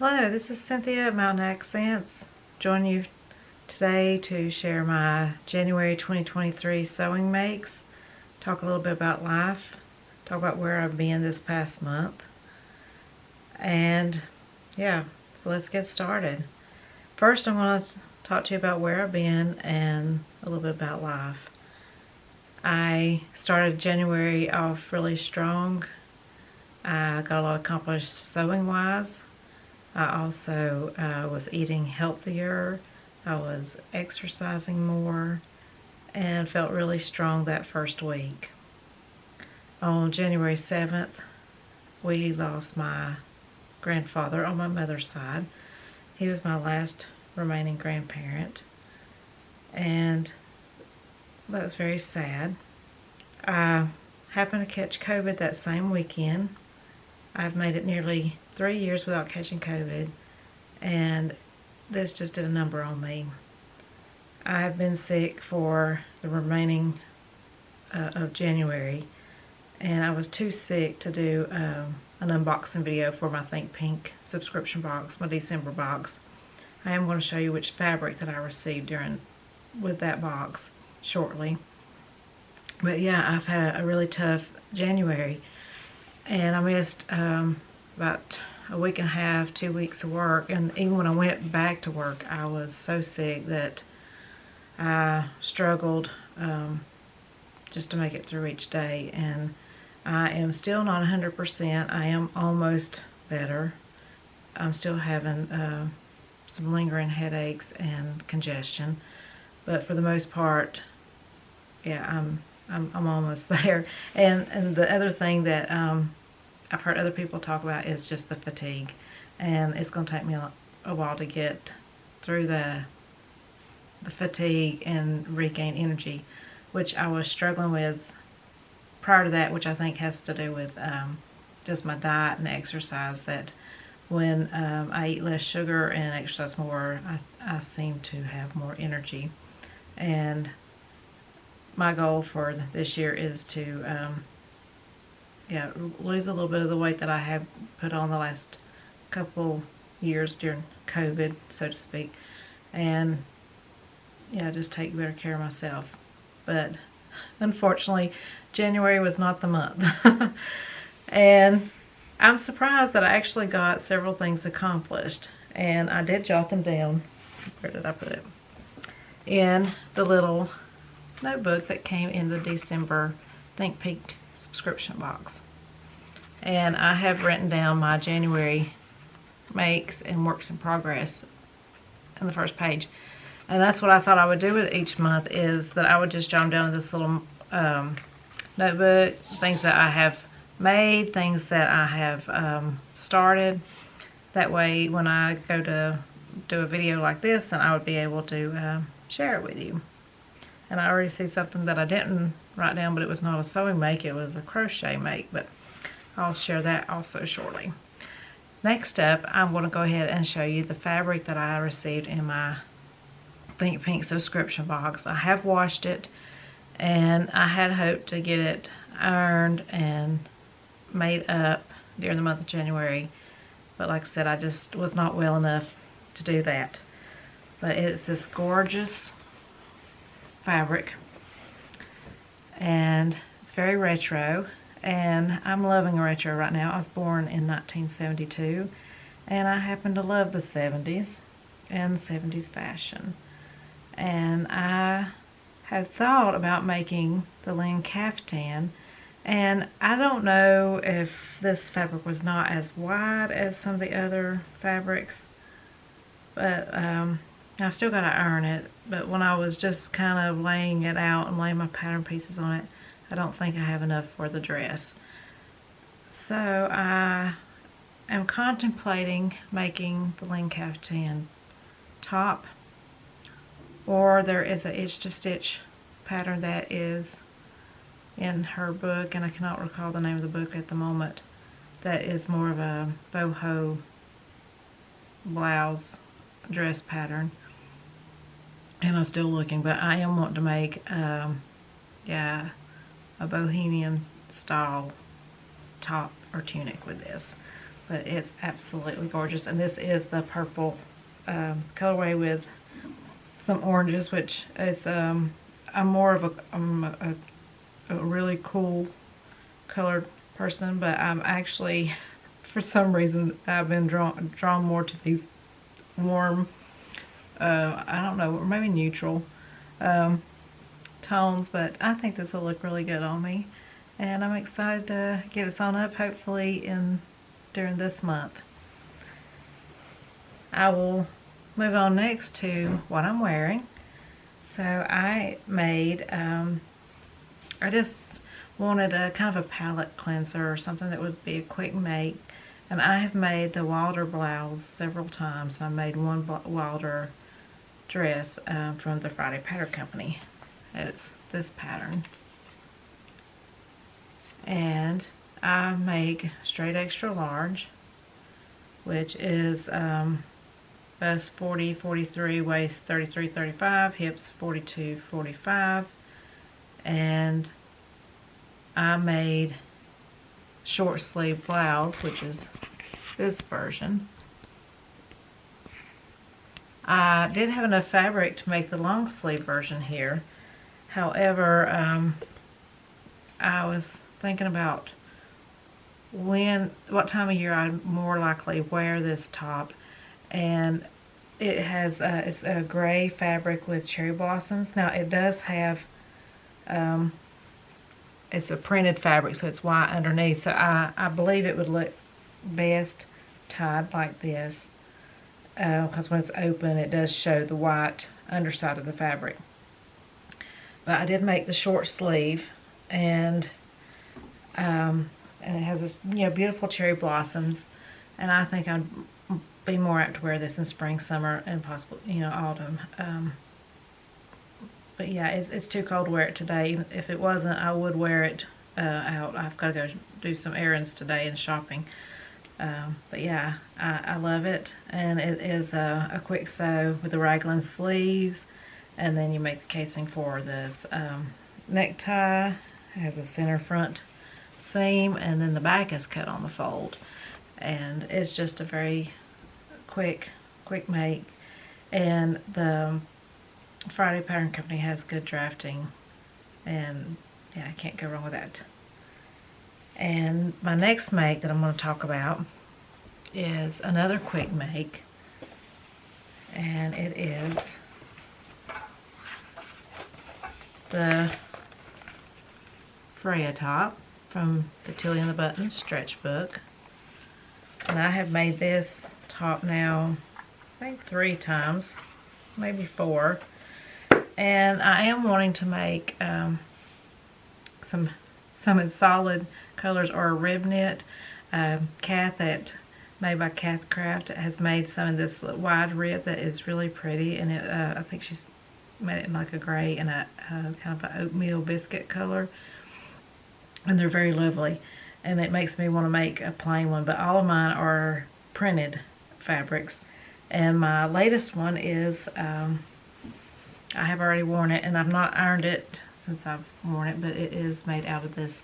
Hello, this is Cynthia at Mountain Accents, joining you today to share my January 2023 sewing makes, talk a little bit about life, talk about where I've been this past month, and yeah, so let's get started. First, I'm going to talk to you about where I've been and a little bit about life. I started January off really strong. I got a lot accomplished sewing-wise. I also was eating healthier, I was exercising more, and felt really strong that first week. On January 7th, we lost my grandfather on my mother's side. He was my last remaining grandparent, and that was very sad. I happened to catch COVID that same weekend. I've made it nearly 3 years without catching COVID, and this just did a number on me. I've been sick for the remaining of January, and I was too sick to do an unboxing video for my Think Pink subscription box, my December box. I am going to show you which fabric that I received with that box shortly. But yeah, I've had a really tough January. And I missed about a week and a half, 2 weeks of work. And even when I went back to work, I was so sick that I struggled just to make it through each day. And I am still not 100%. I am almost better. I'm still having some lingering headaches and congestion. But for the most part, yeah, I'm almost there. And the other thing that I've heard other people talk about is just the fatigue, and it's going to take me a while to get through the fatigue and regain energy, which I was struggling with prior to that, which I think has to do with just my diet and exercise. That when I eat less sugar and exercise more, I seem to have more energy. And my goal for this year is to lose a little bit of the weight that I have put on the last couple years during COVID, so to speak, and just take better care of myself. But unfortunately, January was not the month. And I'm surprised that I actually got several things accomplished, and I did jot them down. Where did I put it? In the little notebook that came in the December Think Pink subscription box. And I have written down my January makes and works in progress in the first page. And that's what I thought I would do with each month, is that I would just jot them down in this little notebook, things that I have made, things that I have started. That way when I go to do a video like this, then I would be able to share it with you. And I already see something that I didn't write down, but it was not a sewing make, it was a crochet make, but I'll share that also shortly. Next up, I'm going to go ahead and show you the fabric that I received in my Think Pink subscription box. I have washed it, and I had hoped to get it ironed and made up during the month of January, but like I said, I just was not well enough to do that. But it's this gorgeous fabric, and it's very retro, and I'm loving retro right now. I was born in 1972, and I happen to love the 70s and 70s fashion. And I had thought about making the Lynn caftan, and I don't know if this fabric was not as wide as some of the other fabrics, but I've still got to iron it. But when I was just kind of laying it out and laying my pattern pieces on it, I don't think I have enough for the dress. So I am contemplating making the Lynn caftan top, or there is a itch to stitch pattern that is in her book, and I cannot recall the name of the book at the moment, that is more of a boho blouse dress pattern. And I'm still looking, but I am wanting to make a bohemian style top or tunic with this. but it's absolutely gorgeous. And this is the purple colorway with some oranges, which is I'm more of a really cool colored person, but I'm actually, for some reason, I've been drawn more to these warm, I don't know, or maybe neutral tones, but I think this will look really good on me, and I'm excited to get it sewn up, hopefully during this month. I will move on next to what I'm wearing. So I made, I just wanted a kind of a palette cleanser or something that would be a quick make, and I have made the Wilder blouse several times. I made one Wilder dress from the Friday Pattern Company. It's this pattern, and I make straight extra large, which is bust 40-43, waist 33-35, hips 42-45, and I made short sleeve blouse, which is this version. I did have enough fabric to make the long sleeve version here. However, I was thinking about what time of year I'd more likely wear this top, and it has it's a gray fabric with cherry blossoms. Now it does have it's a printed fabric, so it's white underneath, so I believe it would look best tied like this, because when it's open it does show the white underside of the fabric. But I did make the short sleeve, and it has this, you know, beautiful cherry blossoms, and I think I'd be more apt to wear this in spring, summer, and possibly, you know, autumn. But yeah, it's too cold to wear it today. Even if it wasn't, I would wear it out. I've got to go do some errands today and shopping. But yeah, I love it, and it is a quick sew with the raglan sleeves, and then you make the casing for this necktie. It has a center front seam, and then the back is cut on the fold, and it's just a very quick make. And the Friday Pattern Company has good drafting, and yeah, I can't go wrong with that. And my next make that I'm going to talk about is another quick make, and it is the Freya top from the Tilde and the Buttons stretch book. And I have made this top now, I think 3 times, maybe 4. And I am wanting to make some in solid colors or a rib knit. Cath made by Cath Craft has made some of this wide rib that is really pretty, and it I think she's made it in like a gray and a kind of an oatmeal biscuit color, and they're very lovely. And it makes me want to make a plain one, but all of mine are printed fabrics. And my latest one is I have already worn it, and I've not ironed it since I've worn it, but it is made out of this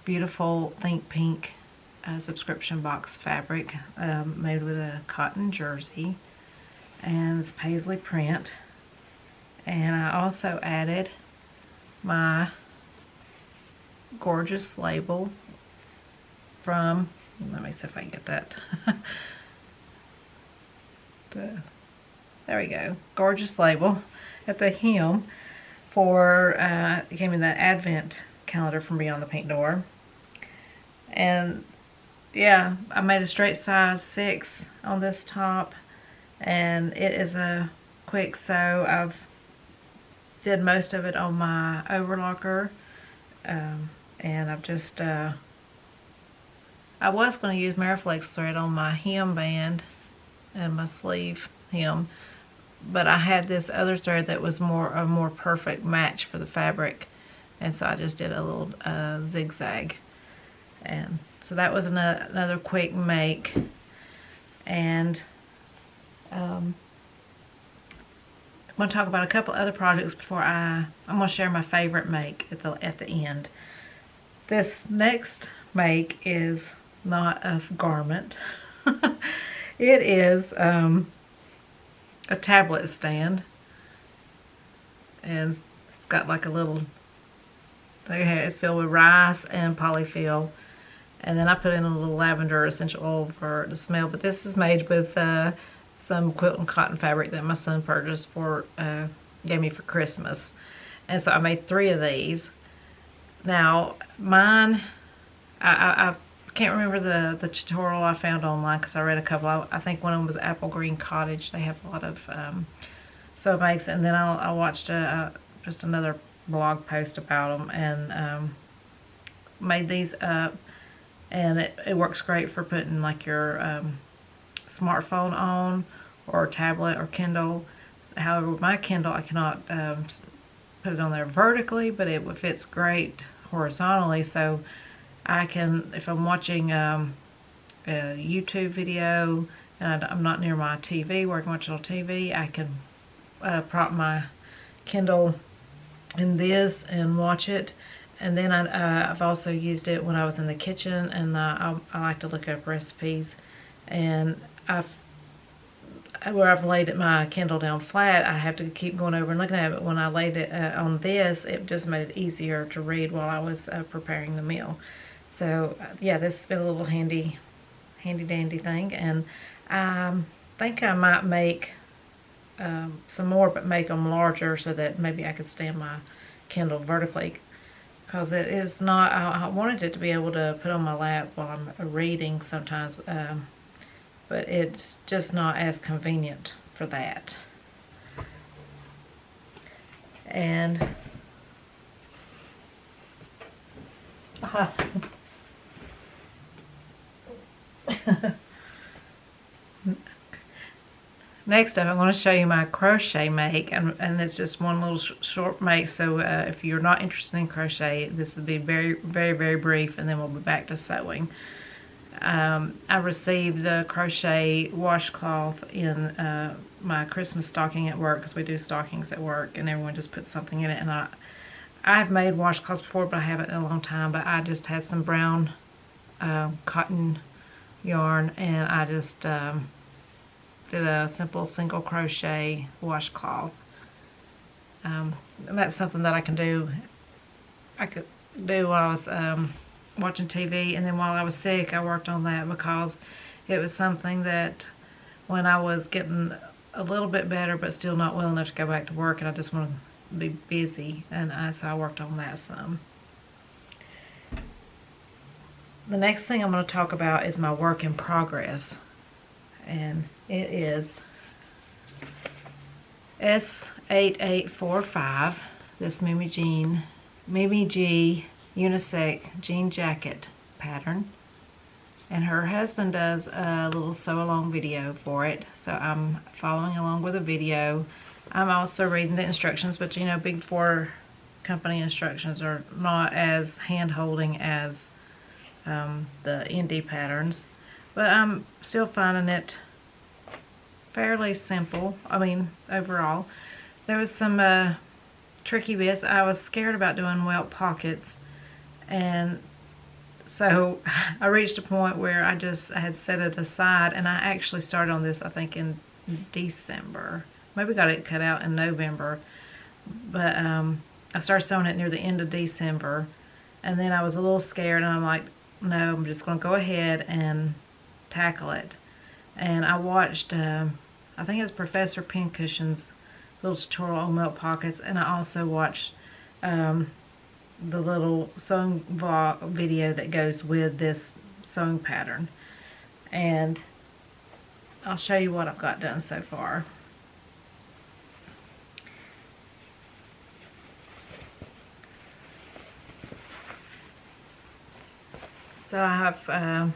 beautiful Think Pink subscription box fabric, made with a cotton jersey, and it's paisley print. And I also added my gorgeous label from, let me see if I can get that. There we go, gorgeous label at the hem for, it gave me that advent calendar from Beyond the Pink Door. And yeah, I made a straight size 6 on this top, and it is a quick sew. I've did most of it on my overlocker, and I've just I was going to use Mariflex thread on my hem band and my sleeve hem, but I had this other thread that was a more perfect match for the fabric, and so I just did a little zigzag. And so that was another quick make. And I'm going to talk about a couple other projects before I'm going to share my favorite make at the end. This next make is not a garment. It is a tablet stand, and it's got like a little, it's filled with rice and polyfill, and then I put in a little lavender essential oil for the smell. But this is made with some quilt and cotton fabric that my son purchased for gave me for Christmas, and so I made 3 of these. Now mine, I can't remember the tutorial I found online because I read a couple. I think one of them was Apple Green Cottage. They have a lot of sew makes, and then I watched just another blog post about them, and made these up, and it works great for putting like your smartphone on, or tablet, or Kindle. However, with my Kindle I cannot put it on there vertically, but it fits great horizontally, so I can, if I'm watching a YouTube video and I'm not near my TV where I can watch it on TV, I can prop my Kindle in this and watch it. And then I've also used it when I was in the kitchen, and I like to look up recipes. And where I've laid my Kindle down flat, I have to keep going over and looking at it. But when I laid it on this, it just made it easier to read while I was preparing the meal. So yeah, this has been a little handy dandy thing, and I think I might make some more, but make them larger so that maybe I could stand my Kindle vertically, because it is not, I wanted it to be able to put on my lap while I'm reading sometimes, but it's just not as convenient for that. And next up, I'm going to show you my crochet make, and it's just one little short make, so if you're not interested in crochet, this will be very, very, very brief, and then we'll be back to sewing. I received the crochet washcloth in my Christmas stocking at work, because we do stockings at work, and everyone just puts something in it. And I've made washcloths before, but I haven't in a long time. But I just had some brown cotton yarn, and I just did a simple single crochet washcloth. And that's something that I could do while I was watching TV, and then while I was sick I worked on that, because it was something that when I was getting a little bit better but still not well enough to go back to work, and I just want to be busy, and so I worked on that some. The next thing I'm going to talk about is my work in progress, and it is S8845, this Mimi G unisex jean jacket pattern, and her husband does a little sew along video for it, so I'm following along with the video. I'm also reading the instructions, but you know, Big Four company instructions are not as hand holding as the indie patterns, but I'm still finding it fairly simple. I mean, overall there was some tricky bits. I was scared about doing welt pockets, and so I reached a point where I had set it aside, and I actually started on this I think in December, maybe got it cut out in November, but I started sewing it near the end of December, and then I was a little scared, and I'm like, no, I'm just going to go ahead and tackle it. And I watched I think it was Professor Pincushion's little tutorial on melt pockets, and I also watched the little sewing vlog video that goes with this sewing pattern, and I'll show you what I've got done so far. So I have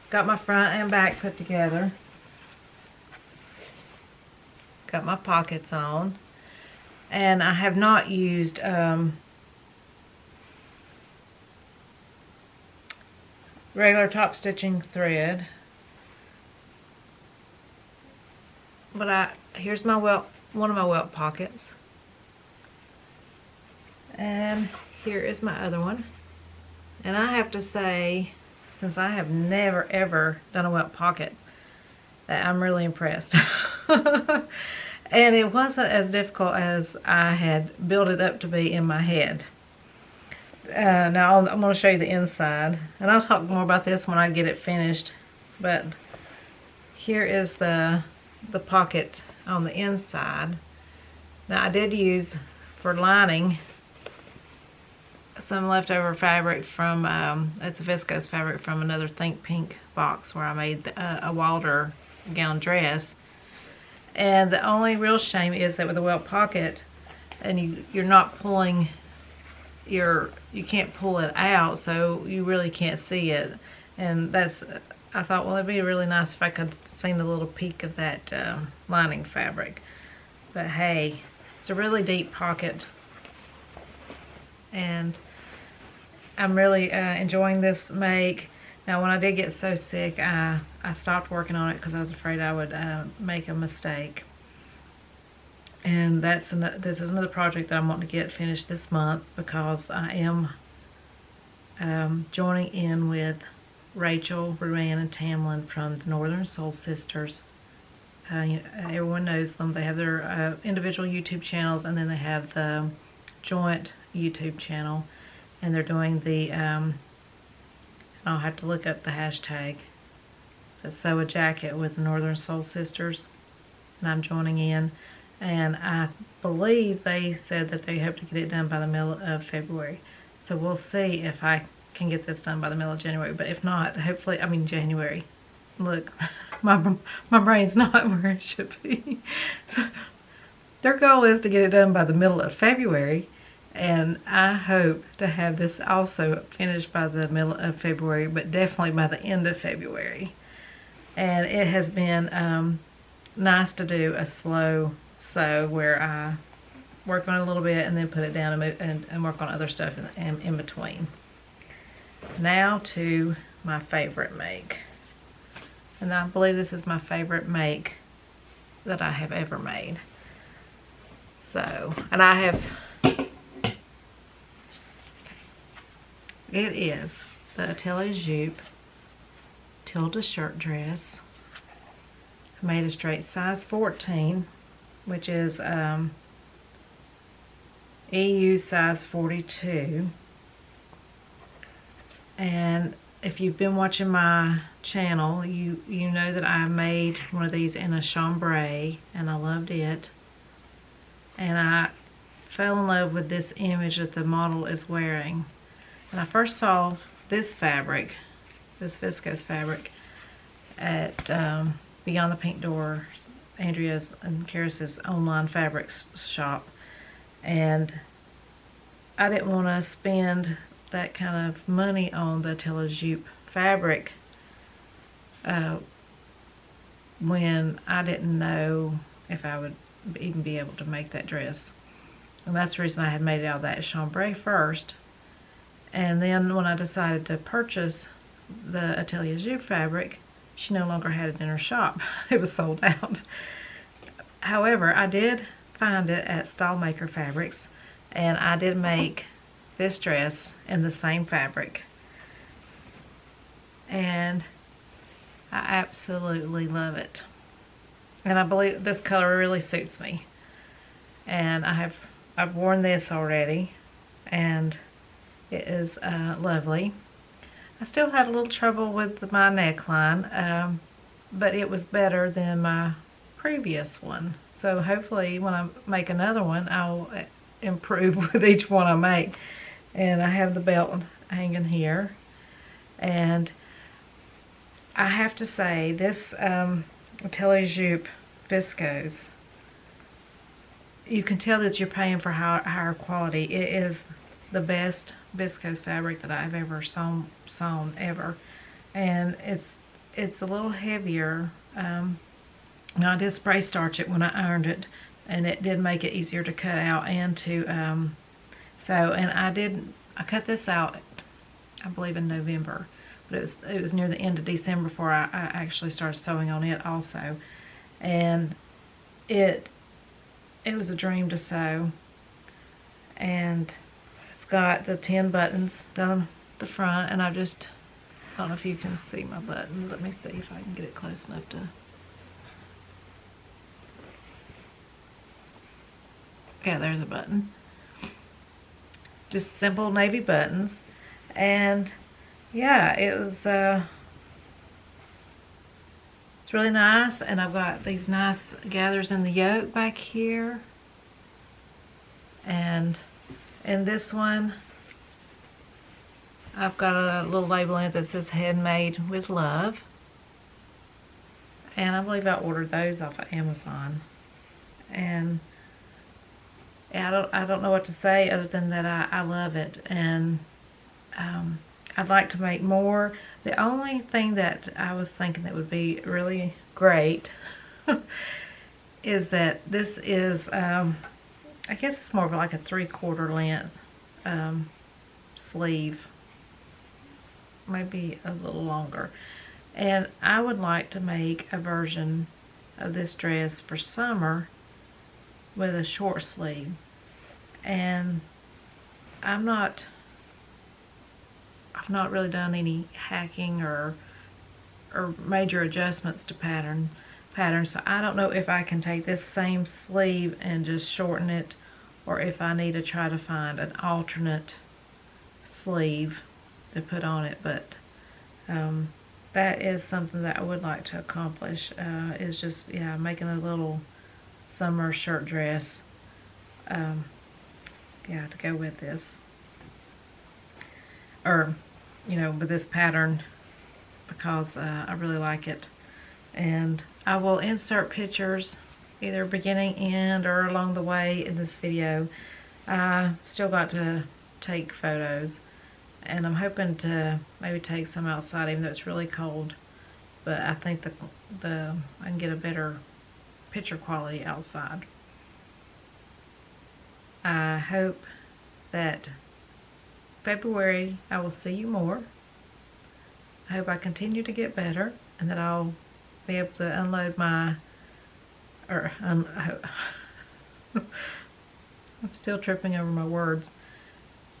got my front and back put together, got my pockets on, and I have not used regular top stitching thread, but here's my one of my welt pockets, and here is my other one. And I have to say, since I have never ever done a welt pocket, that I'm really impressed. And it wasn't as difficult as I had built it up to be in my head. Now I'm going to show you the inside, and I'll talk more about this when I get it finished. But here is the pocket on the inside. Now I did use, for lining, some leftover fabric from, it's a viscose fabric from another Think Pink box where I made a Wilder gown dress. And the only real shame is that with a welt pocket, and you're not pulling you can't pull it out, so you really can't see it. And that's, I thought, well, it'd be really nice if I could see the little peak of that lining fabric. But hey, it's a really deep pocket, and I'm really enjoying this make. Now, when I did get so sick, I stopped working on it because I was afraid I would make a mistake. And this is another project that I'm wanting to get finished this month, because I am joining in with Rachel, Ruan, and Tamlyn from the Northern Soul Sisters. Everyone knows them. They have their individual YouTube channels, and then they have the joint YouTube channel. And they're doing the, I'll have to look up the hashtag, but Sew a Jacket with the Northern Soul Sisters. And I'm joining in. And I believe they said that they hope to get it done by the middle of February. So we'll see if I can get this done by the middle of January. But if not, hopefully, I mean January. Look, my brain's not where it should be. So their goal is to get it done by the middle of February. And I hope to have this also finished by the middle of February, but definitely by the end of February. And it has been nice to do a slow sew where I work on it a little bit and then put it down and work on other stuff in between. Now to my favorite make. And I believe this is my favorite make that I have ever made. So, and I have, it is the Atelier Jupe Tilde shirt dress. I made a straight size 14, which is EU size 42. And if you've been watching my channel, you know that I made one of these in a chambray, and I loved it. And I fell in love with this image that the model is wearing. And I first saw this fabric, this viscose fabric, at Beyond the Pink Door, Andrea's and Karis's online fabrics shop. And I didn't want to spend that kind of money on the Atelier Jupe fabric when I didn't know if I would even be able to make that dress. And that's the reason I had made it out of that chambray first. And then when I decided to purchase the Atelier Jupe fabric, she no longer had it in her shop. It was sold out. However, I did find it at Style Maker Fabrics, and I did make this dress in the same fabric. And I absolutely love it. And I believe this color really suits me. And I've worn this already, and it is lovely. I still had a little trouble with my neckline, but it was better than my previous one. So hopefully when I make another one, I'll improve with each one I make. And I have the belt hanging here. And I have to say, this Atelier Jupe viscose, you can tell that you're paying for higher quality. It is the best viscose fabric that I've ever sewn ever. And it's a little heavier. Now I did spray starch it when I ironed it, and it did make it easier to cut out and to sew. And I cut this out, I believe, in November, but it was near the end of December before I actually started sewing on it also. And it was a dream to sew. And it's got the 10 buttons down the front, and I don't know if you can see my button. Let me see if I can get it close enough to. Yeah, there's a button. Just simple navy buttons. And yeah, it was it's really nice. And I've got these nice gathers in the yoke back here. And in this one, I've got a little label in it that says handmade with love. And I believe I ordered those off of Amazon. And I don't know what to say other than that I love it. And I'd like to make more. The only thing that I was thinking that would be really great is that this is, I guess it's more of like a 3/4 length sleeve. Maybe a little longer. And I would like to make a version of this dress for summer with a short sleeve. And I've not really done any hacking or major adjustments to patterns, so I don't know if I can take this same sleeve and just shorten it, or if I need to try to find an alternate sleeve to put on it. But that is something that I would like to accomplish, is just, yeah, making a little summer shirt dress, yeah, to go with this, or with this pattern, because I really like it. And I will insert pictures either beginning, end, or along the way in this video. I still got to take photos, and I'm hoping to maybe take some outside even though it's really cold, but I think I can get a better picture quality outside. I hope that February I will see you more. I hope I continue to get better, and that I'll be able to unload my, I'm still tripping over my words.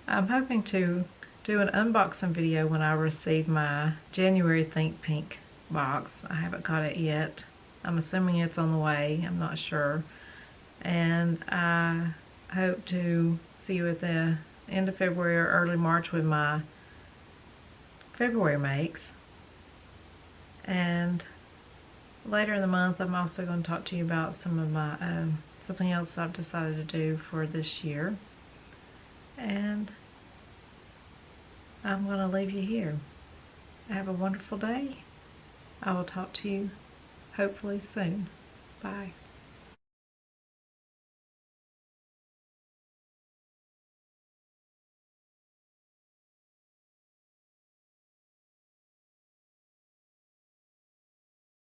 I'm hoping to do an unboxing video when I receive my January Think Pink box. I haven't got it yet. I'm assuming it's on the way. I'm not sure. And I hope to see you at the end of February or early March with my February makes. And later in the month, I'm also going to talk to you about some of my something else I've decided to do for this year. And I'm going to leave you here. Have a wonderful day. I will talk to you hopefully soon. Bye.